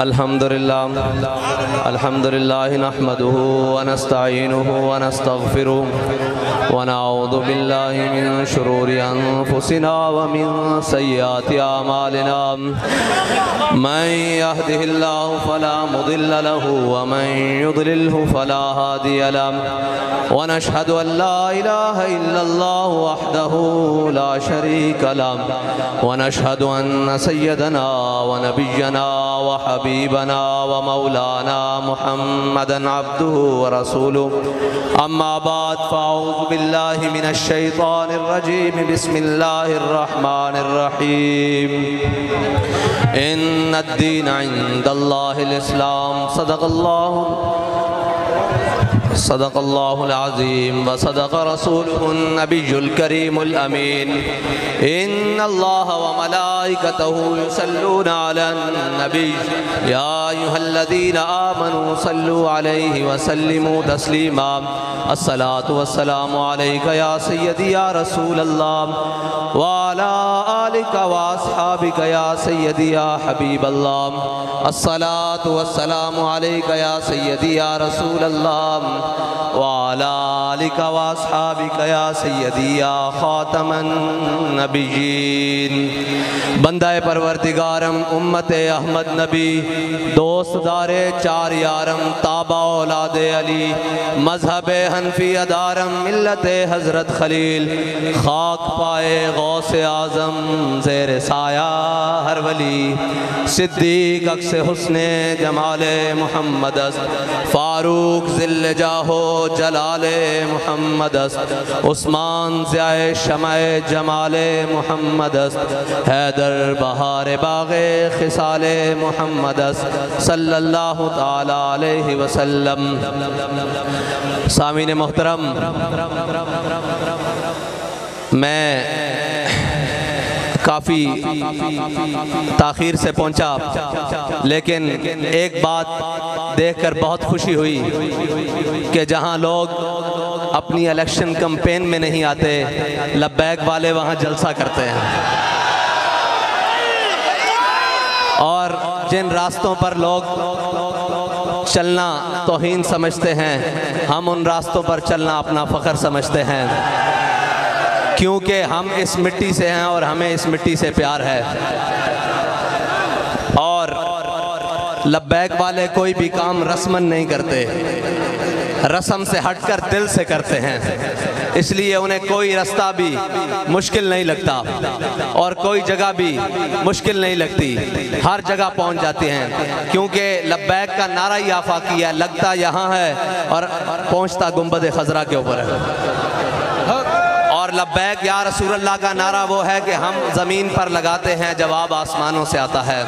الحمد لله نحمده ونستعينه ونستغفره ونعوذ بالله من شرور أنفسنا ومن سيئات أعمالنا من يهده الله فلا مضل له ومن يضلله فلا هادي له ونشهد أن لا إله إلا الله وحده لا شريك له ونشهد أن سيدنا ونبينا وحبيبنا ومولانا محمدا عبده ورسوله أما بعد فأعوذ بالله من الشيطان الرجيم بسم الله الرحمن الرحيم إن الدين عند الله الإسلام صدق الله العظيم وصدق رسوله النبي الكريم الأمين إن الله وملائكته يصلون على النبي يا أيها الذين آمنوا صلوا عليه وسلموا تسليما الصلاة والسلام عليك يا سيدي يا رسول الله وعلى آلك وأصحابك يا سيدي يا حبيب الله الصلاة والسلام عليك يا سيدي يا رسول الله وعلى آلك وأصحابك يا سيدي يا خاتم النبيين بندہ پروردگارم امت احمد نبی دوست دار چار یارم تابع اولاد علی مذہب حنفی ادارم ملت حضرت خلیل خاک پائے غوث اعظم زیر سایہ ہر ولی صدیق عکس حسن جمال محمد است فاروق ذل جاہو جلال محمد است عثمان ضیاء شمع جمال محمد است حیدر بہار باغ خصال محمد است صلی اللہ تعالی علیہ وسلم سامعین محترم میں کافی تاخیر سے پہنچا لیکن ایک بات دیکھ کر بہت خوشی ہوئی کہ جہاں لوگ اپنی الیکشن کمپین میں نہیں آتے لبیک والے وہاں جلسہ کرتے ہیں اور جن راستوں پر لوگ چلنا توہین سمجھتے ہیں ہم ان راستوں پر چلنا اپنا فخر سمجھتے ہیں کیونکہ ہم اس مٹی سے ہیں اور ہمیں اس مٹی سے پیار ہے اور لبیک والے کوئی بھی کام رسمن نہیں کرتے رسم سے ہٹ کر دل سے کرتے ہیں اس لیے انہیں کوئی رستہ بھی مشکل نہیں لگتا اور کوئی جگہ بھی مشکل نہیں لگتی ہر جگہ پہنچ جاتے ہیں کیونکہ لبیک کا نعرہ ہی آفاقی ہے لگتا یہاں ہے اور پہنچتا گنبد خضرا کے اوپر ہے اور لبیک یا رسول اللہ کا نعرہ وہ ہے کہ ہم زمین پر لگاتے ہیں جواب آسمانوں سے آتا ہے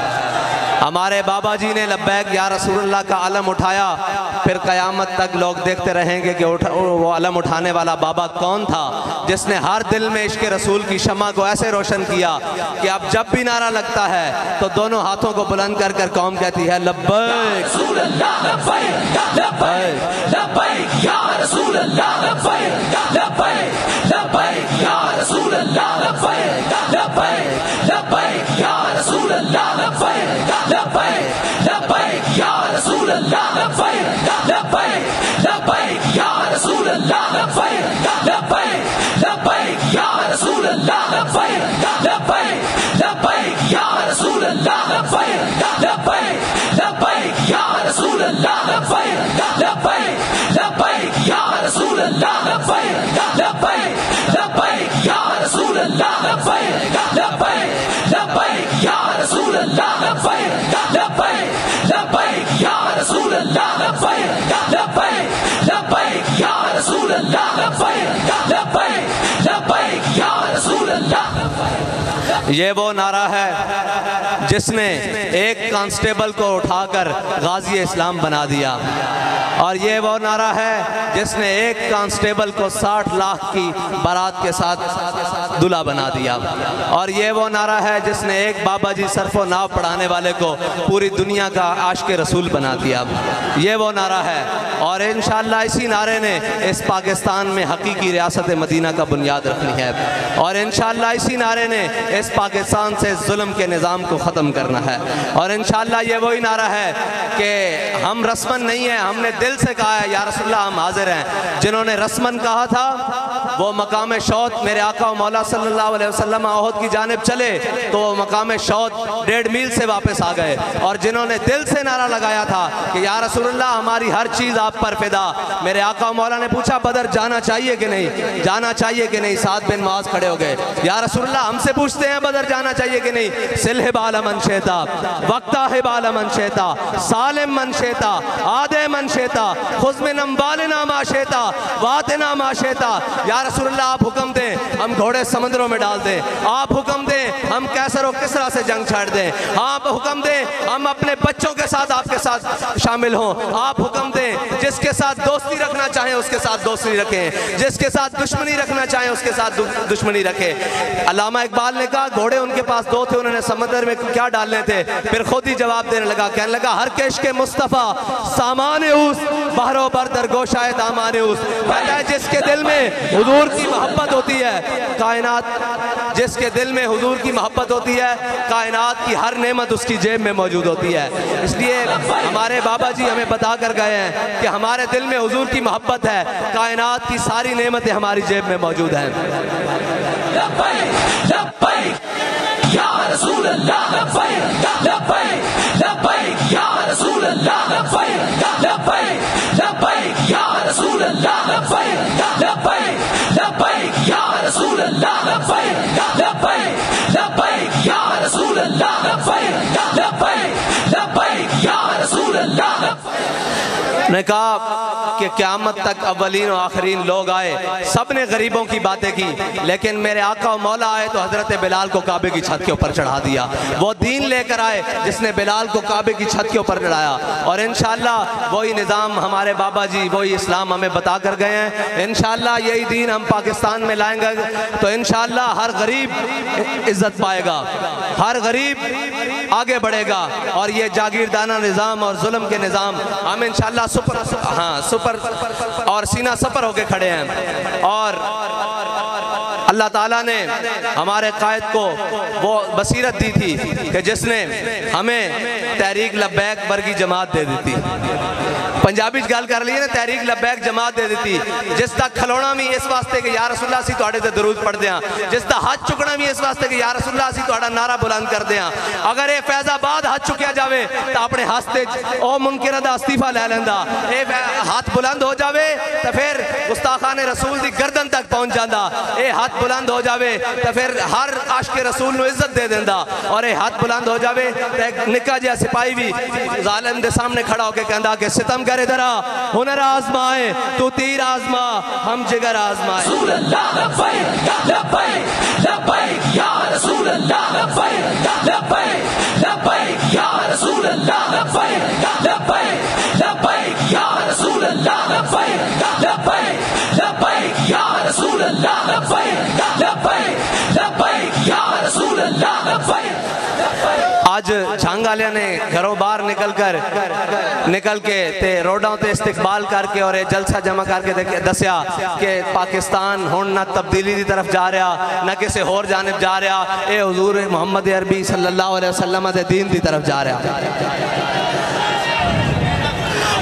ہمارے بابا جی نے لبیک یا رسول اللہ کا علم اٹھایا پھر قیامت تک لوگ دیکھتے رہیں گے کہ وہ علم اٹھانے والا بابا کون تھا جس نے ہر دل میں عشق رسول کی شمع کو ایسے روشن کیا کہ اب جب بھی نعرہ لگتا ہے تو دونوں ہاتھوں کو بلند کر کر قوم کہتی ہے لبیک رسول اللہ لبیک لبیک لبیک یا رسول اللہ لبیک لبیک لبیک یا رسول اللہ لبیک لبیک لبیک یا رسول اللہ لبیک لبیک لبیک یا رسول اللہ لبیک لبیک لبیک یا رسول اللہ لبیک لبیک لبیک یا رسول اللہ لبیک لبیک لبیک یا رسول اللہ لبیک لبیک لبیک یا رسول اللہ لبیک لبیک لبیک یا رسول اللہ لبیک لبیک لبیک یا رسول اللہ لبیک لبیک لبیک یا رسول اللہ لبیک لبیک لبیک یا رسول اللہ لبیک لبیک لبیک یا رسول اللہ لبیک لبیک لبیک یا رسول اللہ یہ وہ نعرہ ہے جس نے ایک کانسٹیبل کو اٹھا کر غازی اسلام بنا دیا اور یہ وہ نعرہ ہے جس نے ایک کانسٹیبل کو 60 لاکھ کی بارات کے ساتھ دلہا بنا دیا اور یہ وہ نعرہ ہے جس نے ایک بابا جی صرف و ناو پڑھانے والے کو پوری دنیا کا عاشق رسول بنا دیا یہ وہ نعرہ ہے اور انشاءاللہ اسی نعرے نے اس پاکستان میں حقیقی ریاست مدینہ کا بنیاد رکھنی ہے اور انشاءاللہ اسی نعرے نے اس پاکستان سے ظلم کے نظام کو ختم کرنا ہے۔ اور انشاءاللہ یہ وہی نعرہ ہے کہ ہم رسمن نہیں ہیں، ہم نے دل سے کہا ہے یا رسول اللہ ہم حاضر ہیں۔ جنہوں نے رسمن کہا تھا وہ مقام شوط میرے آقا و مولا صلی اللہ علیہ وسلم احد کی جانب چلے تو وہ مقام شوط 1.5 میل سے واپس آ گئے، اور جنہوں نے دل سے نعرہ لگایا تھا کہ یا رسول اللہ ہماری ہر چیز آپ پر فدا، میرے آقا و مولا نے پوچھا بدر جانا چاہیے کہ نہیں، جانا چاہیے کہ نہیں، سعد بن معاذ کھڑے ہو گئے، یا رسول اللہ ہم سے پوچھتے ہیں بدر جانا چاہیے کہ نہیں، سلح بال من شیتا وقتا بال من شیتا سالم من شیتا آدے من شیتا خذ من اموالنا ما شیتا واتنا ما شیتا، یا رسول اللہ آپ حکم دیں ہم گھوڑے سمندروں میں ڈال دیں، آپ حکم دیں ہم کیسر و کسرا سے جنگ چھاڑ دیں، آپ حکم دیں ہم اپنے بچوں کے ساتھ آپ کے ساتھ شامل ہوں، آپ حکم دیں جس کے ساتھ دوستی رکھنا چاہیں اس کے ساتھ دوستی رکھیں، جس کے ساتھ دشمنی رکھنا چاہیں اس کے ساتھ دشمنی رکھیں۔ علامہ اقبال نے کہا گھوڑے ان کے پاس 2 تھے، انہوں نے سمندر میں کیا ڈالنے تھے، پھر خود ہی جواب دینے لگا، کہنے لگا ہر کش کے مصطفیٰ سامان اوس بحر و بر در گوشائے دامان اوس، کہتا ہے جس کے دل میں حضور کی محبت ہوتی ہے کائنات، جس کے دل میں حضور کی محبت ہوتی ہے کائنات کی ہر نعمت اس کی جیب میں موجود ہوتی ہے۔ اس لیے ہمارے بابا جی ہمیں بتا کر گئے ہیں کہ ہمارے دل میں حضور کی محبت ہے، کائنات کی ساری نعمتیں ہماری جیب میں موجود ہیں۔ لبیک لبیک یا رسول اللہ، لبیک لبیک لبیک یا رسول اللہ، لبیک لبیک لبیک یا رسول اللہ، لبیک لبیک لبیک یا رسول اللہ، لبیک لبیک لبیک یا رسول اللہ، لبیک لبیک لبیک یا رسول اللہ۔ نے کہا کہ قیامت تک اولین و آخرین لوگ آئے، سب نے غریبوں کی باتیں کی، لیکن میرے آقا و مولا آئے تو حضرت بلال کو کعبے کی چھت کے اوپر چڑھا دیا۔ وہ دین لے کر آئے جس نے بلال کو کعبے کی چھت کے اوپر چڑھایا، اور انشاءاللہ وہی نظام ہمارے بابا جی وہی اسلام ہمیں بتا کر گئے ہیں۔ انشاءاللہ یہی دین ہم پاکستان میں لائیں گے تو انشاءاللہ ہر غریب عزت پائے گا، ہر غریب آگے بڑھے گا، اور یہ جاگیردانہ نظام اور ظلم کے نظام ہم انشاءاللہ سپر اور سینہ سپر ہو کے کھڑے ہیں۔ اور اللہ تعالیٰ نے ہمارے قائد کو وہ بصیرت دی تھی کہ جس نے ہمیں تحریک لبیک برگی جماعت دے دی تھی، پنجابی گل کر لیے نا، تحریک لبیک جماعت دے دیتی، جس دا کھلونا بھی اس واسطے کہ یا رسول اللہ سی تواڈے تے درود پڑھ دیاں، جس دا ہاتھ چکنا بھی اس واسطے کہ یا رسول اللہ سی تواڈا نعرہ بلند کر دیاں۔ اگر اے فیض آباد ہاتھ چکیا جاوے تو اپنے ہاستے او منکر دا استعفیٰ لے لیندا، اے ہاتھ بلند ہو جاوے تو پھر گستاخان رسول دی گردن تک پہنچ جاندا، اے ہاتھ بلند ہو جاوے تو پھر ہر عاشق رسول نو عزت دے دیندا، اور اے ہاتھ بلند ہو جاوے تو ایک نکا جہا سپاہی بھی ظالم دے سامنے کھڑا ہو کے کہندا کہ ستم کرے درا ہنر آزمائے تو تیر آزما ہم جگر آزمائے۔ رسول اللہ لبیک لبیک لبیک یا رسول اللہ، لبیک لبیک لبیک یا رسول اللہ، لبیک لبیک لبیک یا رسول اللہ، لبیک لبیک لبیک یا رسول اللہ، لبیک لبیک لبیک یا رسول اللہ، لبیک۔ آج جھنگ والے نے گھروں باہر نکل کے تے روڈوں تے استقبال کر کے اور جلسہ جمع کر کے دسیا کہ پاکستان ہون نہ تبدیلی دی طرف جا رہا نہ کسی اور جانب جا رہا، اے حضور محمد عربی صلی اللہ علیہ وسلم دے دین دی طرف جا رہا،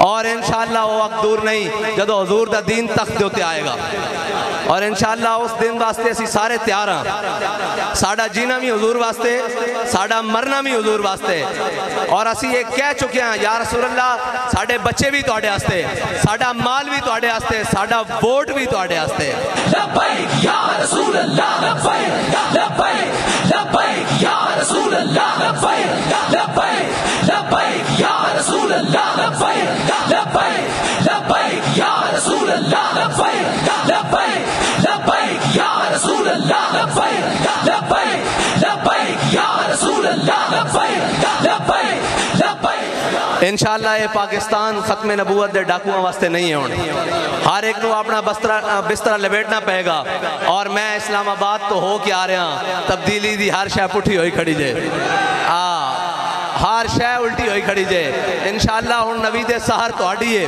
اور انشاءاللہ وہ وقت دور نہیں جدو حضور دا دین تخت دے ہوتے آئے گا، اور انشاءاللہ اس دن واسطے اسی سارے تیار ہیں، ساڑا جینا بھی حضور واسطے، ساڑا مرنا بھی حضور واسطے، اور اسی یہ کہہ چکے ہیں یا رسول اللہ ساڑے بچے بھی توڑے واسطے، ساڑا مال بھی توڑے واسطے، ساڑا ووٹ بھی توڑے واسطے۔ لبیک یا رسول اللہ، لبیک لبیک لبیک یا رسول اللہ، لبیک لبیک لبیک یا رسول اللہ، لبیک لبیک لبیک یا رسول اللہ، لبیک لبیک لبیک یا رسول اللہ، لبیک لبیک لبیک یا رسول اللہ، لبیک لبیک لبیک۔ انشاءاللہ یہ پاکستان ختم نبوت دے ڈاکوؤں واسطے نہیں ہونے، ہر ایک نو اپنا بسترہ لپیٹنا پہے گا، اور میں اسلام آباد تو ہو کے آ رہا ہوں، تبدیلی دی ہر شے پٹھی ہوئی کھڑی جے، ہر شے الٹی ہوئی کھڑی جے، انشاءاللہ ہن نبی دے سحر تو ہڈی ہے،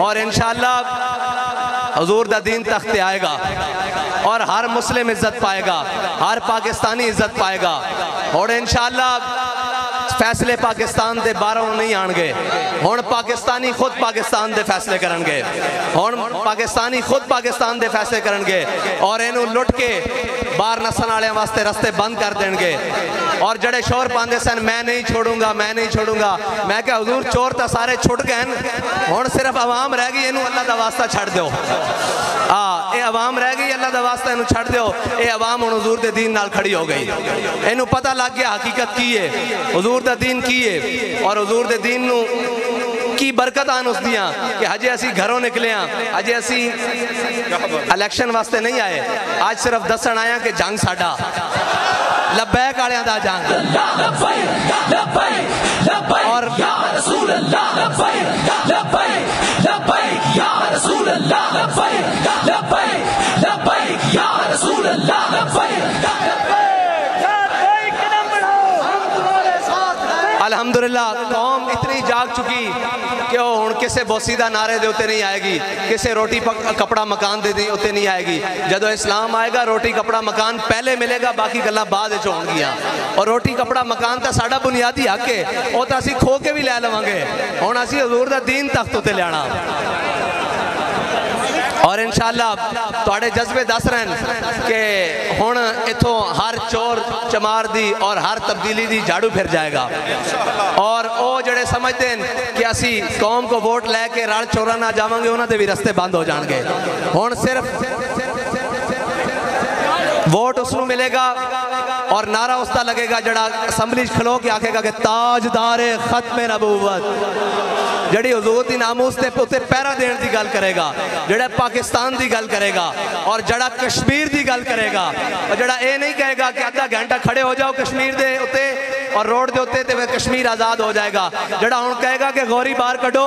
اور انشاءاللہ حضور دا دین تخت آئے گا اور ہر مسلم عزت پائے گا, ہر پاکستانی عزت پائے گا. اور انشاءاللہ فیصلے پاکستان دے باہروں نہیں آن گے, ہون پاکستانی خود پاکستان دے فیصلے کرن گے, ہون پاکستانی خود پاکستان دے فیصلے کرن گے, اور اینو لٹ کے باہر نسن والے واسطے رستے بند کر دیں گے. اور جڑے شور پاندے سن میں نہیں چھوڑوں گا, میں نہیں چھوڑوں گا, میں کہ حضور چور تا سارے چھٹ گئے, ہون صرف عوام رہ گئی, اینو اللہ دا واسطہ چھڑ دیو. اے عوام رہ گئی, اللہ دا واسطہ اینو چھڑ دیو. اے عوام ہن حضور دے دین نال کھڑی ہو گئی, اینو پتہ لگ گیا حقیقت کی ہے, حضور دا دین کی ہے, اور حضور دے دین نو کی برکت آن اس دیاں کہ ہجے اسی گھروں نکلے ہیں, ہجے اسی الیکشن واسطے نہیں آئے, آج صرف دسن آیا کہ جنگ ساڈا لبیک آڑیاں دا جنگ. اور الحمدللہ قوم اتنی جاگ چکی کہ وہ ہن کسے بوسیدہ نعرے دے ہوتے نہیں آئے گی, کسے روٹی کپڑا مکان دے دے ہوتے نہیں آئے گی. جدو اسلام آئے گا روٹی کپڑا مکان پہلے ملے گا, باقی گلاں بعد وچ ہون گیاں. اور روٹی کپڑا مکان تا ساڈا بنیادی حق ہے, او تا اسی کھو کے بھی لے لواں گے, ہن اسی حضور دا دین تخت تے لیانا. اور انشاءاللہ تواڈے جذبے دس رہن کہ ہن اتھوں ہر چور چمار دی اور ہر تبدیلی دی جھاڑو پھر جائے گا. اور او جڑے سمجھتے ہیں کہ اسی قوم کو ووٹ لے کے رڑ چورا نہ جاواں گے, انہاں دے بھی رستے بند ہو جان گے. ہن صرف ووٹ اس نو ملے گا اور نعرہ اس دا لگے گا جڑا اسمبلی کھلو کے آکھے گا کہ تاجدار ختم نبوت, جڑی حضور دی ناموس تے پوتے پیرا دین دی گل کرے گا, جڑا پاکستان دی گل کرے گا, اور جڑا کشمیر دی گل کرے گا, اور جڑا اے نہیں کہے گا کہ آدھا گھنٹہ کھڑے ہو جاؤ کشمیر دے اتے اور روڈ دے ہوتے تے کشمیر آزاد ہو جائے گا. جڑا ہن کہے گا کہ غوری باہر کڈو,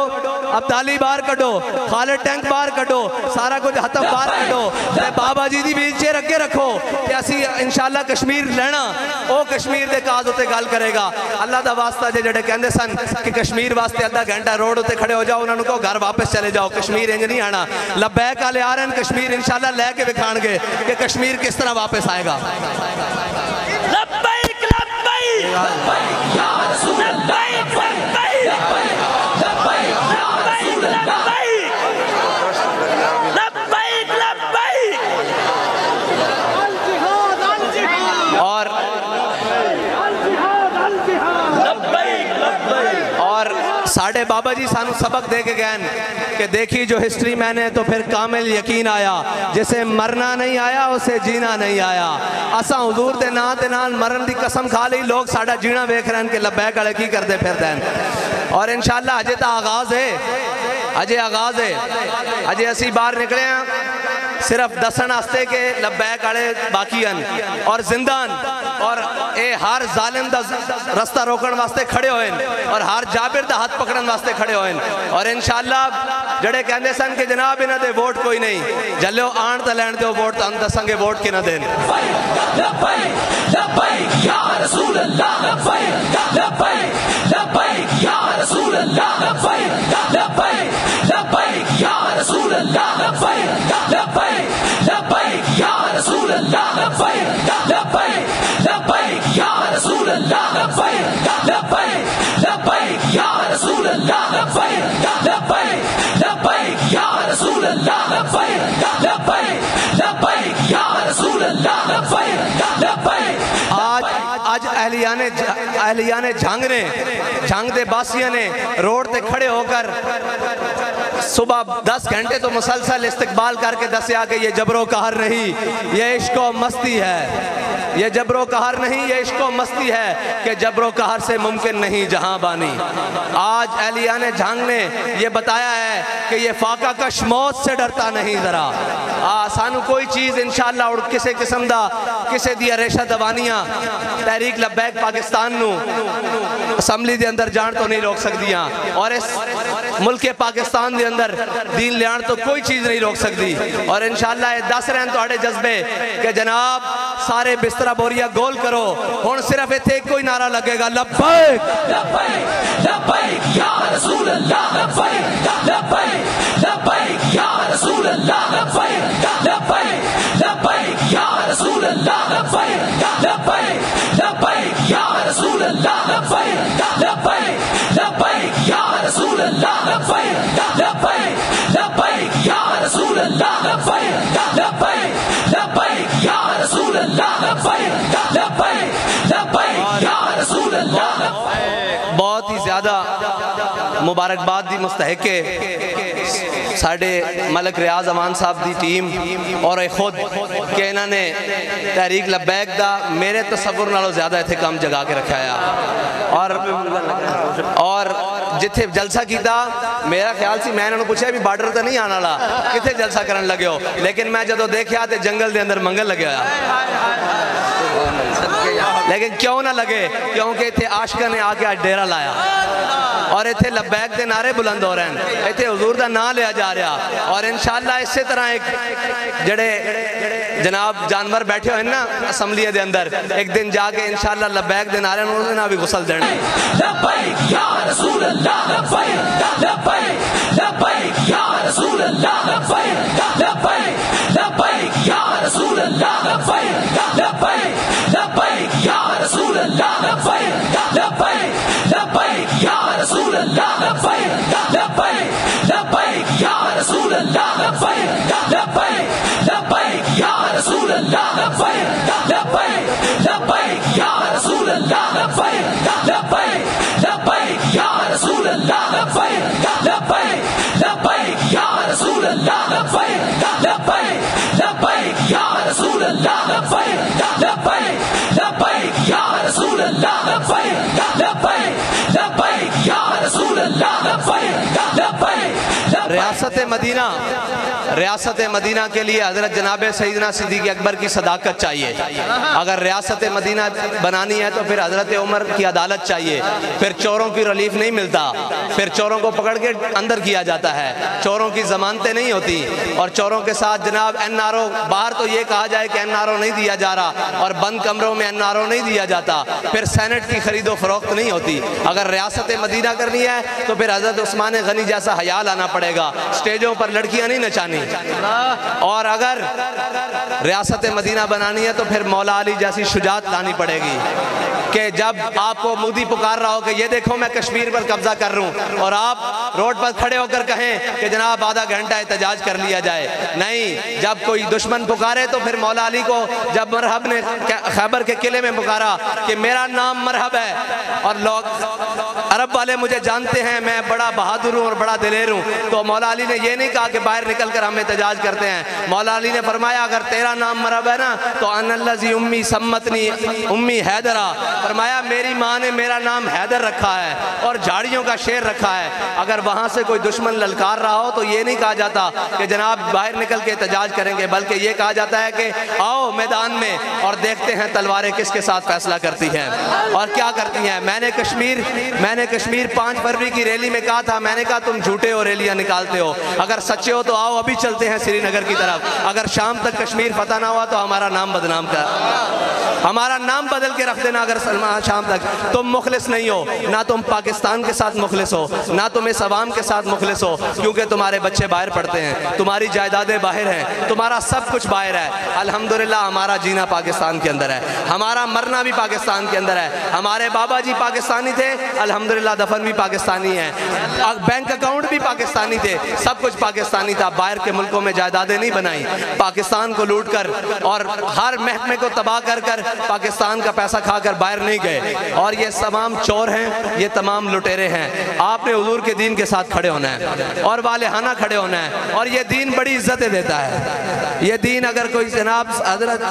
ابدالی باہر کڈو, خالد ٹینک باہر کڈو, سارا کچھ ختم باہر کڈو, تے بابا جی دی ویل چیئر اگے رکھو کہ اسی انشاءاللہ کشمیر لینا, او کشمیر دے کاز ہوتے گل کرے گا. اللہ دا واسطہ جڑے کہندے سن کہ کشمیر واسطے آدھا گھنٹہ روڈ ہوتے کھڑے ہو جاؤ, انہوں نے کہو گھر واپس چلے جاؤ, کشمیر انج نہیں آنا. لبیک والے آ رہے ہیں, کشمیر انشاءاللہ لے کے دکھان گے کہ کشمیر کس طرح واپس آئے گا. لبیک لبیک لبیک یا رسول اللہ, لبیک لبیک لبیک لبیک. اور ساڑھے بابا جی سانو سبق دے کے گئن کہ دیکھی جو ہسٹری میں نے تو پھر کامل یقین آیا, جسے مرنا نہیں آیا اسے جینا نہیں آیا. اساں حضور دے نال مرن دی قسم کھا لی, لوگ ساڑھا جینا ویکھ رہن کہ لبیک والے کی کر دے پھر دین. اور انشاءاللہ اجے تا آغاز ہے, اجے آغاز ہے, اجے اسی باہر نکلے ہیں صرف دسن آستے کے لبیک والے باقی ہیں اور زندان, اور اے ہر ظالم دا رستہ روکن واسطے کھڑے ہوئے اور ہر جابر دا ہاتھ پکڑن واسطے کھڑے ہوئے. اور انشاءاللہ جڑے کہندے سن کہ جناب انہاں دے ووٹ کوئی نہیں, جلو آن تے لین دیو ووٹ, ہم دسنگے ووٹ کی نہ دین. لبیک لبیک یا رسول اللہ, لبیک لبیک لبیک یا رسول اللہ, لبیک لبیک لبیک یا رسول اللہ, لبیک لبیک لبیک یا رسول اللہ, لبیک لبیک لبیک یا رسول اللہ, لبیک لبیک لبیک یا رسول اللہ, لبیک لبیک لبیک یا رسول اللہ, لبیک لبیک لبیک یا رسول اللہ, لبیک لبیک. آج اہلیان جھنگ نے, جھنگ دے باسیاں نے روڈ تے کھڑے ہو کر صبح 10 گھنٹے تو مسلسل استقبال کر کے دسیا کہ یہ جبر و قہر نہیں, یہ عشق و مستی ہے, یہ جبر و قہر نہیں, یہ عشق و مستی ہے کہ جبر و قہر سے ممکن نہیں جہاں بانی. آج اہلیان جھنگ نے یہ بتایا ہے کہ یہ فاقہ کش موت سے ڈرتا نہیں ذرا. سانو کوئی چیز انشاءاللہ اور کسے قسم دا کسے دیا ریشہ دوانیاں تحریک لبیک پاکستان نو اسمبلی دے اندر جان تو نہیں روک سکدیاں, اور اس ملک پاکستان دے اندر دین لیان تو کوئی چیز نہیں روک سکتی. اور انشاءاللہ یہ دس رہن تو آڑے جذبے کہ جناب سارے بسترہ بوریا گول کرو, ہون صرف ایک کوئی نعرہ لگے گا, لبیک لبیک لبیک یا رسول اللہ, لبیک لبیک لبیک یا رسول اللہ, بہت ہی زیادہ مبارکباد دی مستحق ہے ساڈے ملک ریاض امان صاحب دی ٹیم اور خود کہ انہوں نے تحریک لبیک دا میرے تصور نالوں زیادہ ایتھے کام جگا کے رکھا ہے اور جتھے جلسہ کیتا میرا خیال سی میں انہوں نے پوچھا بھی بارڈر تے نہیں آنا لا کتھے جلسہ کرن لگے ہو لیکن میں جدو دیکھیا تے جنگل دے اندر منگل لگے ہویا لیکن کیوں نہ لگے کیونکہ اتھے عاشقہ نے آ کے ڈیرہ لایا اور اتھے لبیک دے نعرے بلند ہو رہے ہیں اتھے حضور دا نام لیا جا رہا اور انشاءاللہ اسی طرح ایک جڑے جناب جانور بیٹھے ہوئے نا اسمبلیہ دے اندر ایک دن جا کے انشاءاللہ لبیک دے نعرے انہوں نے بھی غسل دینے لبیک یا رسول اللہ لبیک لبیک لبیک یا رسول اللہ لبیک لبیک لبیک یا رسول اللہ لبیک لبیک لبیک یا رسول اللہ لبیک لبیک لبیک یا رسول اللہ لبیک لبیک لبیک یا رسول اللہ لبیک لبیک لبیک یا رسول اللہ لبیک لبیک لبیک یا رسول اللہ لبیک لبیک لبیک یا رسول اللہ لبیک لبیک لبیک یا رسول اللہ لبیک لبیک لبیک یا رسول اللہ لبیک لبیک لبیک یا رسول اللہ لبیک لبیک لبیک یا رسول اللہ لبیک لبیک ریاست مدینہ کے لیے حضرت جناب سیدنا صدیق اکبر کی صداقت چاہیے اگر ریاست مدینہ بنانی ہے تو پھر حضرت عمر کی عدالت چاہیے پھر چوروں کی ریلیف نہیں ملتا پھر چوروں کو پکڑ کے اندر کیا جاتا ہے چوروں کی ضمانتیں نہیں ہوتی اور چوروں کے ساتھ جناب این آر او باہر تو یہ کہا جائے کہ این آر او نہیں دیا جا رہا اور بند کمروں میں این آر او نہیں دیا جاتا پھر سینٹ کی خرید و فروخت نہیں ہوتی اگر ریاست مدینہ کرنی ہے تو پھر حضرت عثمان غنی جیسا حیا لانا پڑے گا سٹیجوں پر لڑکیاں نہیں نچانی اور اگر ریاست مدینہ بنانی ہے تو پھر مولا علی جیسی شجاعت لانی پڑے گی کہ جب آپ کو مودی پکار رہا ہو کہ یہ دیکھو میں کشمیر پر قبضہ کر رہا ہوں اور آپ روڈ پر کھڑے ہو کر کہیں کہ جناب آدھا گھنٹہ احتجاج کر لیا جائے نہیں جب کوئی دشمن پکارے تو پھر مولا علی کو جب مرحب نے خیبر کے قلعے میں پکارا کہ میرا نام مرحب ہے اور لوگ عرب والے مجھے جانتے ہیں میں بڑا بہادر ہوں اور بڑا دلیر ہوں تو مولا علی نے یہ نہیں کہا کہ باہر نکل کر ہم احتجاج کرتے ہیں مولا علی نے فرمایا اگر تیرا نام مرحب ہے نا تو ان الذی امی سمتنی امی حیدرہ فرمایا میری ماں نے میرا نام حیدر رکھا ہے اور جھاڑیوں کا شیر رکھا ہے اگر وہاں سے کوئی دشمن للکار رہا ہو تو یہ نہیں کہا جاتا کہ جناب باہر نکل کے احتجاج کریں گے بلکہ یہ کہا جاتا ہے کہ آؤ میدان میں اور دیکھتے ہیں تلواریں کس کے ساتھ فیصلہ کرتی ہیں اور کیا کرتی ہیں میں نے کشمیر 5 فروری کی ریلی میں کہا تھا میں نے کہا تم جھوٹے ہو ریلیاں نکالتے ہو اگر سچے ہو تو آؤ ابھی چلتے ہیں سری نگر کی طرف اگر شام تک کشمیر فتح نہ ہوا تو ہمارا نام بدنام ہمارا نام بدل کے رکھ دینا اگر شام تک تم مخلص نہیں ہو نہ تم پاکستان کے ساتھ مخلص ہو نہ تم اس عوام کے ساتھ مخلص ہو کیونکہ تمہارے بچے باہر پڑھتے ہیں تمہاری جائیدادیں باہر ہیں تمہارا سب کچھ باہر ہے الحمدللہ ہمارا جینا پاکستان کے اندر ہے ہمارا مرنا بھی پاکستان کے اندر ہے ہمارے بابا جی پاکستانی تھے الحمدللہ دفن بھی پاکستانی ہے بینک اکاؤنٹ بھی پاکستانی تھے سب کچھ پاکستانی تھا باہر کے ملکوں میں جائیدادیں نہیں بنائی پاکستان کو لوٹ کر اور ہر محکمے کو تباہ کر کر پاکستان کا پیسہ کھا کر باہر نہیں گئے اور یہ تمام چور ہیں یہ تمام لٹیرے ہیں آپ نے حضور کے دین کے ساتھ کھڑے ہونا ہے اور والہانہ کھڑے ہونا ہے اور یہ دین بڑی عزتیں دیتا ہے یہ دین اگر کوئی جناب حضرت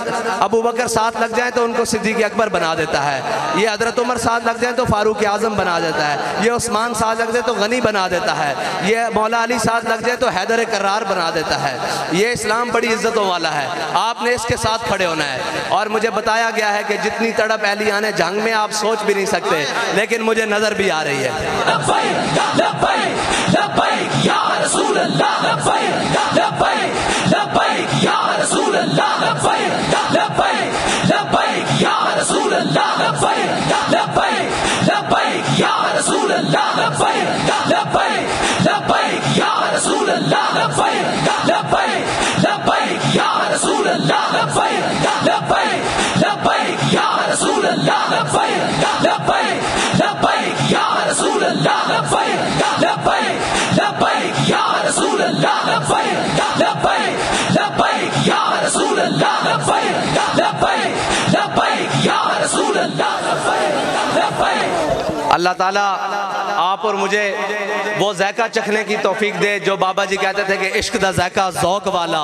ابو بکر ساتھ لگ جائیں تو ان کو صدیق اکبر بنا دیتا ہے یہ حضرت عمر ساتھ لگ جائیں تو فاروق اعظم بنا دیتا ہے یہ عثمان ساتھ لگ جائے تو غنی بنا دیتا ہے یہ مولا علی ساتھ لگ جائے تو حیدر کرار بنا دیتا ہے یہ اسلام بڑی عزتوں والا ہے آپ نے اس کے ساتھ کھڑے ہونا ہے اور مجھے بتایا گیا ہے کہ جتنی تڑپ اہلیان جنگ میں آپ سوچ بھی نہیں سکتے لیکن مجھے نظر بھی آ رہی ہے لبیک لبیک لبیک یا رسول اللہ لبیک لبیک لبیک یا رسول اللہ لبیک لبیک لبیک یا رسول اللہ لبیک لبیک لبیک یا رسول اللہ لبیک لبیک لبیک یا رسول اللہ لبیک لبیک لبیک یا رسول اللہ لبیک لبیک لبیک یا رسول اللہ لبیک لبیک لبیک یا رسول اللہ لبیک لبیک لبیک یا رسول اللہ لبیک لبیک لبیک یا رسول اللہ لبیک لبیک لبیک یا رسول اللہ لبیک لبیک اللہ تعالیٰ آپ اور مجھے وہ ذائقہ چکھنے کی توفیق دے جو بابا جی کہتے تھے کہ عشق دا ذائقہ ذوق والا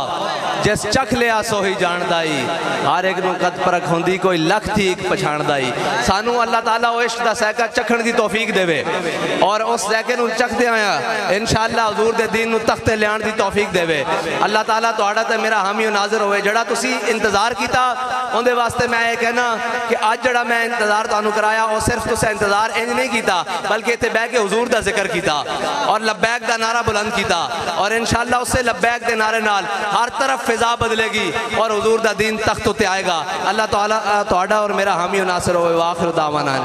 جس چکھ لیا سو ہی جاندائی ہر ایک نو قد پرکھ ہوندی کوئی لکھ تھی ایک پچھاندائی سانو اللہ تعالیٰ وہ عشق دا ذائقہ چکھن دی توفیق دے اور اس ذائقے نو چکھ دے آیا انشاءاللہ حضور دے دین نو تختے لیان دی توفیق دے اللہ تعالیٰ تو آڑا تے میرا حامی و ناظر ہوئے جڑا تسی انتظار کیتا ان دے واسطے میں یہ کہنا کہ آج جڑا میں انتظار تانوں کرایا وہ صرف تسے انتظار انج نہیں کیتا بلکہ تے بے کے حضور دا ذکر کیتا اور لبیک دا نعرہ بلند کیتا اور انشاءاللہ اس سے لبیک دے نعرے نال ہر طرف فضا بدلے گی اور حضور دا دین تخت تے آئے گا اللہ تعالیٰ تو آڑا اور میرا حامی و ناصر ہوئے وآخر دعوانا